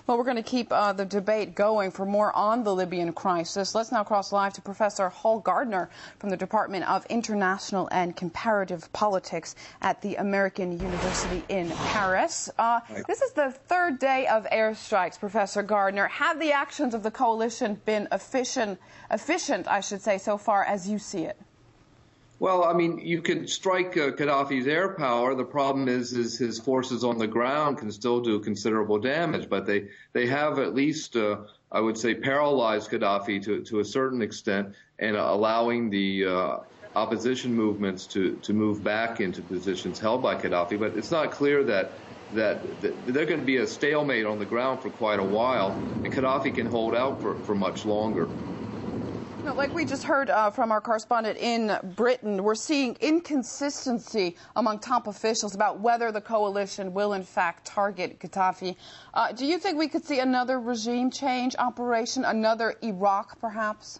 Well, we're going to keep the debate going. For more on the Libyan crisis, let's now cross live to Professor Hall Gardner from the Department of International and Comparative Politics at the American University in Paris. This is the third day of airstrikes, Professor Gardner. Have the actions of the coalition been efficient, I should say, so far as you see it? Well, I mean, you can strike Gaddafi's air power. The problem is his forces on the ground can still do considerable damage, but they have at least, I would say, paralyzed Gaddafi to a certain extent, and allowing the opposition movements to move back into positions held by Gaddafi. But it's not clear that they're going to be a stalemate on the ground for quite a while, and Gaddafi can hold out for much longer. No, like we just heard from our correspondent in Britain, we're seeing inconsistency among top officials about whether the coalition will in fact target Gaddafi. Do you think we could see another regime change operation, another Iraq perhaps?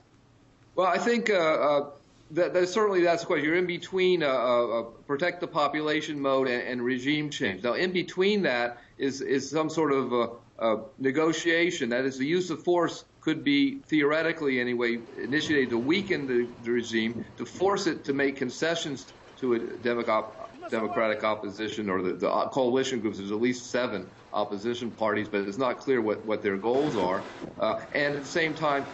Well, I think certainly that's the question. You're in between protect the population mode and regime change. Now, in between that is some sort of negotiation. That is, the use of force could be, theoretically anyway, initiated to weaken the regime, to force it to make concessions to a democratic opposition, or the coalition groups. There's at least 7 opposition parties, but it's not clear what their goals are. And at the same time,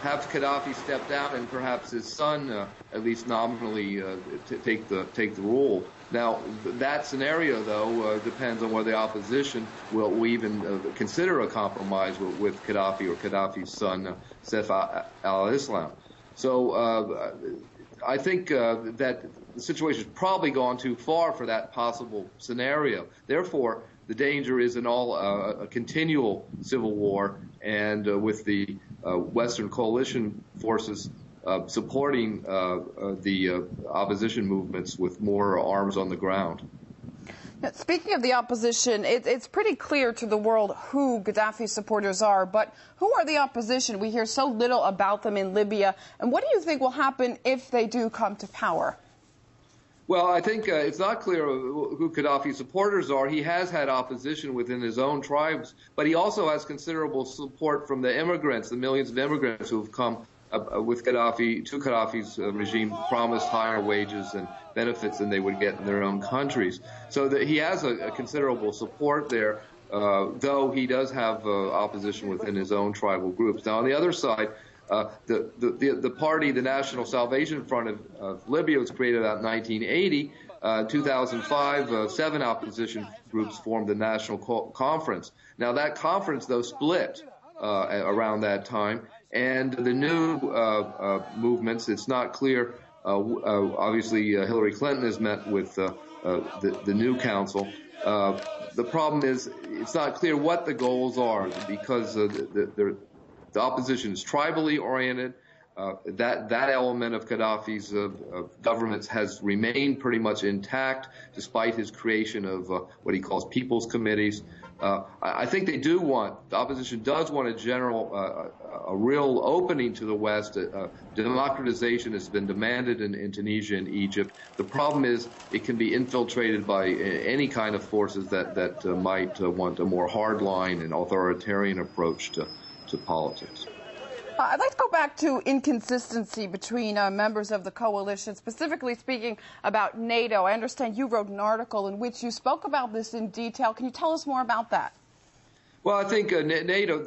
have Gaddafi step down and perhaps his son, at least nominally, take the rule. Now, that scenario, though, depends on whether the opposition will even consider a compromise with Gaddafi or Gaddafi's son, Saif al-Islam. So I think that the situation has probably gone too far for that possible scenario. Therefore, the danger is in all a continual civil war, and with the Western coalition forces supporting the opposition movements with more arms on the ground. Now, speaking of the opposition, it's pretty clear to the world who Gaddafi's supporters are, but who are the opposition? We hear so little about them in Libya. And what do you think will happen if they do come to power? Well, I think it's not clear who Gaddafi's supporters are. He has had opposition within his own tribes, but he also has considerable support from the immigrants, the millions of immigrants who have come with Gaddafi, to Gaddafi's regime, promised higher wages and benefits than they would get in their own countries. So that he has a considerable support there, though he does have opposition within his own tribal groups. Now, on the other side, the party, the National Salvation Front of Libya, was created about 1980. 2005, 7 opposition groups formed the National Conference. Now, that conference, though, split around that time. And the new movements, it's not clear. Obviously, Hillary Clinton has met with the new council. The problem is it's not clear what the goals are, because the opposition is tribally oriented. That element of Gaddafi's government has remained pretty much intact, despite his creation of what he calls people's committees. I think the opposition does want a real opening to the West. Democratization has been demanded in Tunisia and Egypt. The problem is it can be infiltrated by any kind of forces that might want a more hardline and authoritarian approach to politics. I'd like to go back to inconsistency between members of the coalition, specifically speaking about NATO. I understand you wrote an article in which you spoke about this in detail. Can you tell us more about that? Well, I think NATO,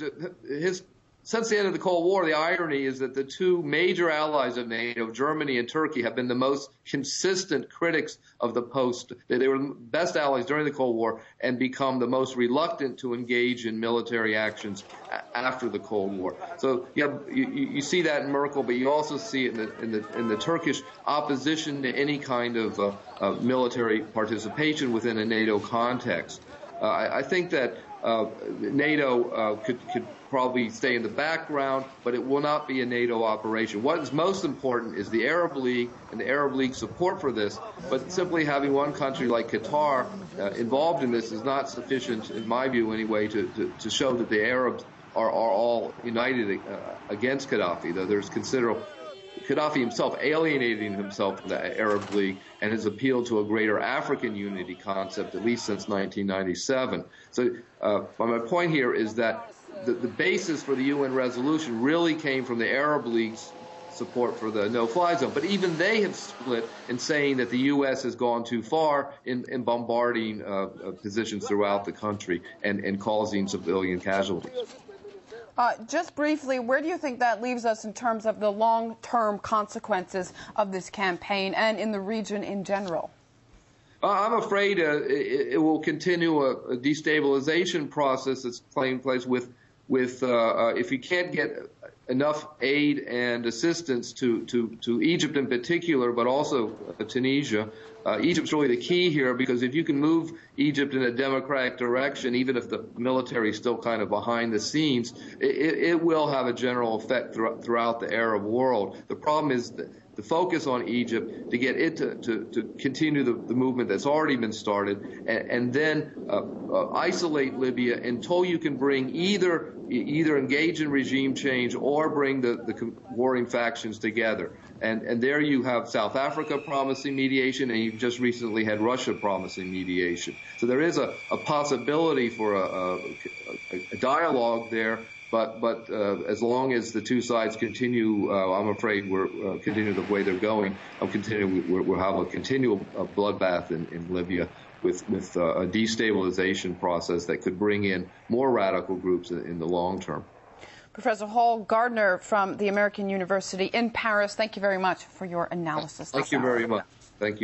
since the end of the Cold War, the irony is that the 2 major allies of NATO, Germany and Turkey, have been the most consistent critics of the post. They were the best allies during the Cold War and become the most reluctant to engage in military actions after the Cold War. So you see that in Merkel, but you also see it in the Turkish opposition to any kind of military participation within a NATO context. I think that NATO could probably stay in the background, but it will not be a NATO operation. What is most important is the Arab League and the Arab League support for this, but simply having one country like Qatar involved in this is not sufficient, in my view anyway, to show that the Arabs are all united against Gaddafi, though there's Gaddafi himself alienating himself from the Arab League and has appealed to a greater African unity concept, at least since 1997. So my point here is that the basis for the UN resolution really came from the Arab League's support for the no-fly zone. But even they have split in saying that the U.S. has gone too far in bombarding positions throughout the country and causing civilian casualties. Just briefly, where do you think that leaves us in terms of the long-term consequences of this campaign and in the region in general? I'm afraid it will continue a destabilization process that's taking place with if you can't get enough aid and assistance to Egypt in particular, but also Tunisia. Egypt's really the key here, because if you can move Egypt in a democratic direction, even if the military is still kind of behind the scenes, it will have a general effect throughout the Arab world. The problem is the focus on Egypt to get it to continue the movement that's already been started, and then isolate Libya until you can bring either engage in regime change or bring the warring factions together. And there you have South Africa promising mediation, and you've just recently had Russia promising mediation. So there is a possibility for a dialogue there. But as long as the two sides continue, I'm afraid we're continue the way they're going. We'll have a continual bloodbath in Libya with a destabilization process that could bring in more radical groups in the long term. Professor Hall Gardner from the American University in Paris, thank you very much for your analysis. Thank you very much. Thank you.